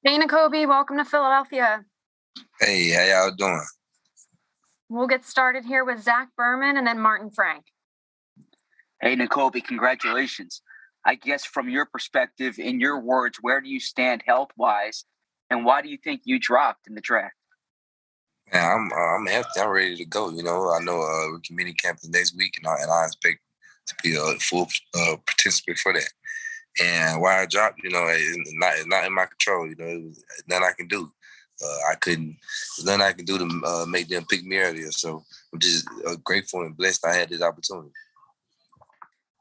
Hey, Nakobe, welcome to Philadelphia. Hey, how y'all doing? We'll get started here with Zach Berman and then Martin Frank. Hey, Nakobe, congratulations. I guess from your perspective, in your words, where do you stand health-wise, and why do you think you dropped in the draft? Yeah, I'm healthy. I'm ready to go. I know we're community campus next week, and I expect to be a full participant for that. And why I dropped, it's not in my control. It was nothing I can do. There's nothing I can do to make them pick me earlier. So I'm just grateful and blessed I had this opportunity.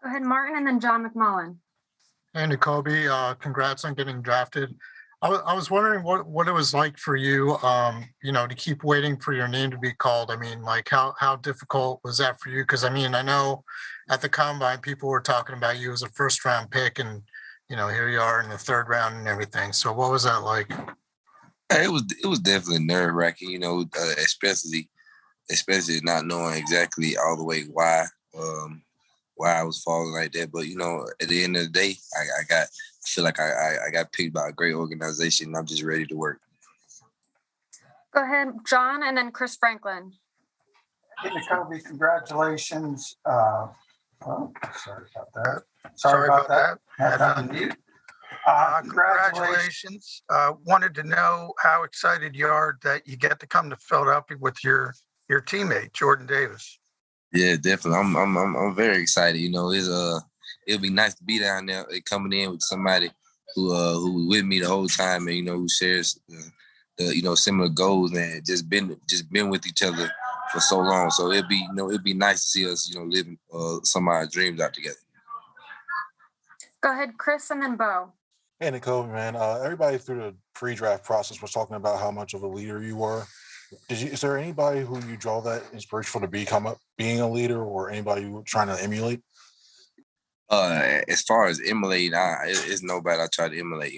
Go ahead, Martin, and then John McMullen. Hey, Nakobe, congrats on getting drafted. I was wondering what it was like for you, to keep waiting for your name to be called. I mean, like how difficult was that for you? Because, I mean, I know at the Combine, people were talking about you as a first-round pick, and, here you are in the third round and everything. So what was that like? It was definitely nerve-wracking, especially not knowing exactly all the way why I was falling like that. But at the end of the day, I feel like I got picked by a great organization, and I'm just ready to work. Go ahead, John, and then Chris Franklin. Hey, Nakobe, congratulations. Sorry about that. Had that on mute. Congratulations. Wanted to know how excited you are that you get to come to Philadelphia with your teammate, Jordan Davis. Yeah, definitely. I'm very excited. It'll be nice to be down there coming in with somebody who was with me the whole time, and who shares the similar goals and just been with each other for so long. So it'd be nice to see us living some of our dreams out together. Go ahead, Chris, and then Bo. Hey, Nakobe, man. Everybody through the pre-draft process was talking about how much of a leader you were. Is there anybody who you draw that inspiration for to being a leader, or anybody you were trying to emulate? As far as emulate, it's nobody I try to emulate.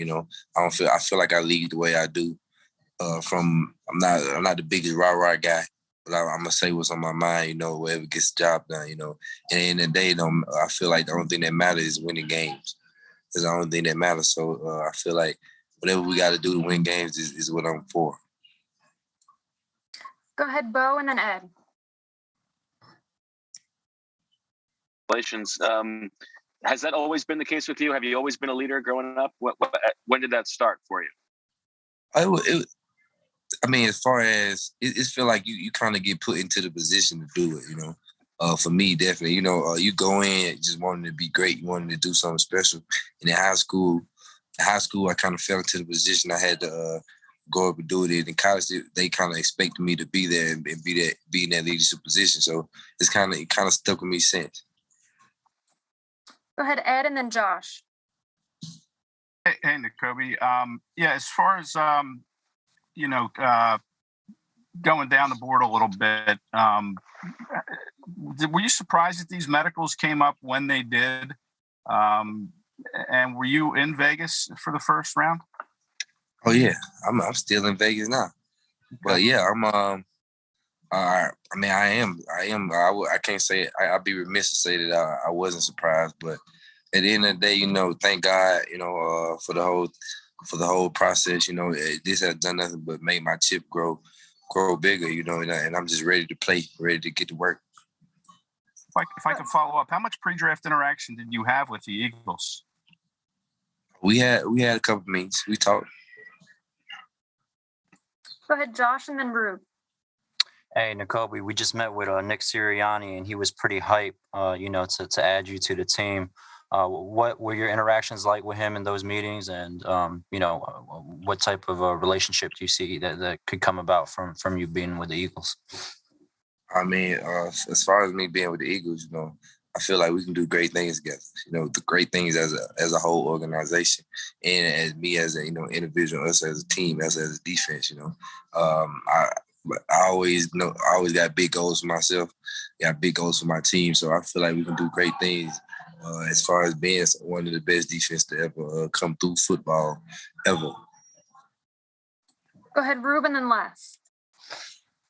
I feel like I lead the way I do. I'm not the biggest rah-rah guy, but I'm gonna say what's on my mind. Whatever gets the job done. And at the end of the day, I feel like the only thing that matters is winning games. It's the only thing that matters. So I feel like whatever we got to do to win games is what I'm for. Go ahead, Bo, and then Ed. Congratulations. Has that always been the case with you? Have you always been a leader growing up? When did that start for you? As far as it feel like you kind of get put into the position to do it. For me, definitely. You go in just wanting to be great. You wanting to do something special. And in high school, I kind of fell into the position I had to go up and do it. In college, they kind of expected me to be there and be in that leadership position. So it kind of stuck with me since. Go ahead, Ed, and then Josh. Hey, Nakobe. As far as going down the board a little bit, were you surprised that these medicals came up when they did? And were you in Vegas for the first round? Oh yeah, I'm still in Vegas now. But yeah, I am. I can't say. I'd be remiss to say that I wasn't surprised. But at the end of the day, thank God, for the whole process. This has done nothing but make my chip grow bigger. And I'm just ready to play, ready to get to work. If I could follow up, how much pre-draft interaction did you have with the Eagles? We had a couple of meetings. We talked. Go ahead, Josh, and then Rube. Hey, Nakobe, we just met with Nick Sirianni, and he was pretty hype, to add you to the team. What were your interactions like with him in those meetings? And, what type of a relationship do you see that could come about from you being with the Eagles? As far as me being with the Eagles, I feel like we can do great things together. The great things as a whole organization, and as me as a individual, us as a team, us as a defense. I always got big goals for myself, got big goals for my team. So I feel like we can do great things as far as being one of the best defense to ever come through football ever. Go ahead, Ruben, and Les.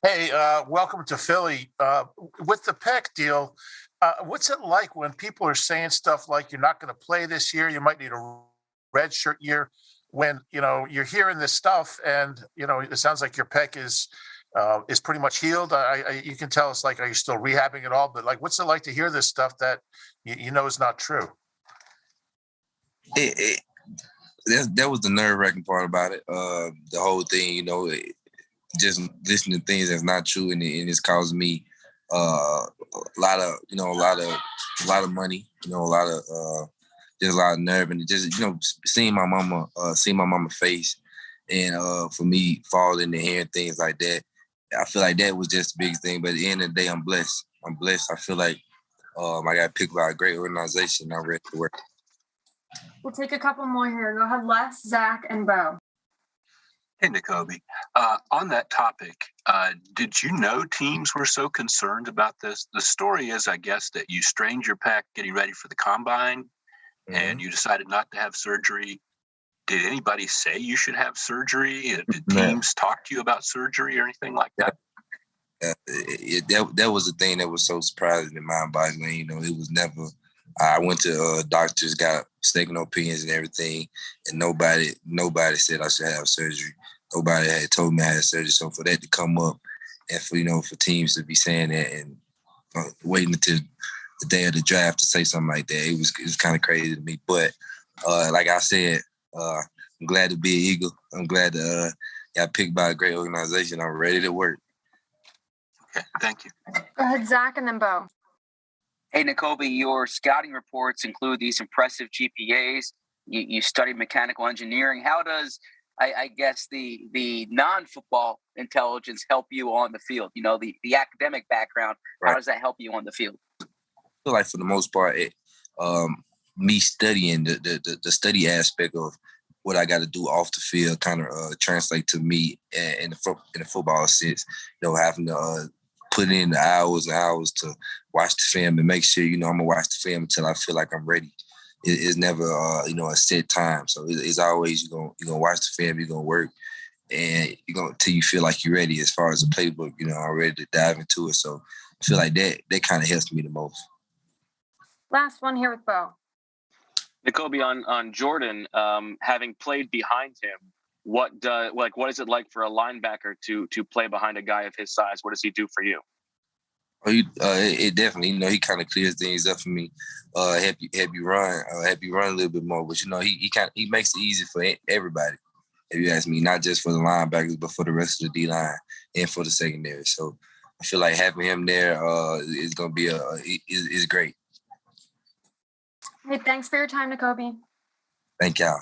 Hey, welcome to Philly. With the Peck deal, what's it like when people are saying stuff like you're not going to play this year, you might need a redshirt year? when, you're hearing this stuff and, it sounds like your pec is pretty much healed. You can tell us, like, are you still rehabbing it all? But like, what's it like to hear this stuff that you know is not true? That was the nerve-wracking part about it. The whole thing, just listening to things that's not true, and it's caused me a lot of money, just a lot of nerve, and just seeing my mama face, and for me falling and hearing things like that, I feel like that was just the biggest thing. But at the end of the day, I'm blessed. I feel like I got picked by a great organization. I'm ready to work. We'll take a couple more here. Go ahead, Les, Zach, and Bo. Hey, Nakobe. On that topic, did you know teams were so concerned about this? The story is, I guess, that you strained your pec getting ready for the combine, and you decided not to have surgery. Did anybody say you should have surgery? Did teams talk to you about surgery or anything like that? That was the thing that was so surprising and mind-boggling. It was never. I went to doctors, got second opinions and everything, and nobody said I should have surgery. Nobody had told me I had surgery. So for that to come up, and for teams to be saying that and waiting until the day of the draft to say something like that, it was kind of crazy to me. But like I said, I'm glad to be an Eagle. I'm glad to got picked by a great organization. I'm ready to work. Okay, thank you. Go ahead, Zach, and then Bo. Hey, Nakobe, your scouting reports include these impressive GPAs. You studied mechanical engineering. How does, I guess, the non-football intelligence help you on the field? The academic background, right. How does that help you on the field? I feel like for the most part, me studying the study aspect of what I got to do off the field kind of translate to me in the football sense. Having to put in the hours and hours to watch the film and make sure, I'm going to watch the film until I feel like I'm ready. It's never, a set time. So it's always you're going to watch the film, you're going to work, and you're going till you feel like you're ready as far as the playbook, I'm ready to dive into it. So I feel like that kind of helps me the most. Last one here with Bo. Nakobe, on Jordan, having played behind him, what is it like for a linebacker to play behind a guy of his size? What does he do for you? It definitely, he kind of clears things up for me. Help you run a little bit more. But he makes it easy for everybody. If you ask me, not just for the linebackers, but for the rest of the D line and for the secondary. So I feel like having him there is going to be is great. Hey, thanks for your time, Nakobe. Thank y'all.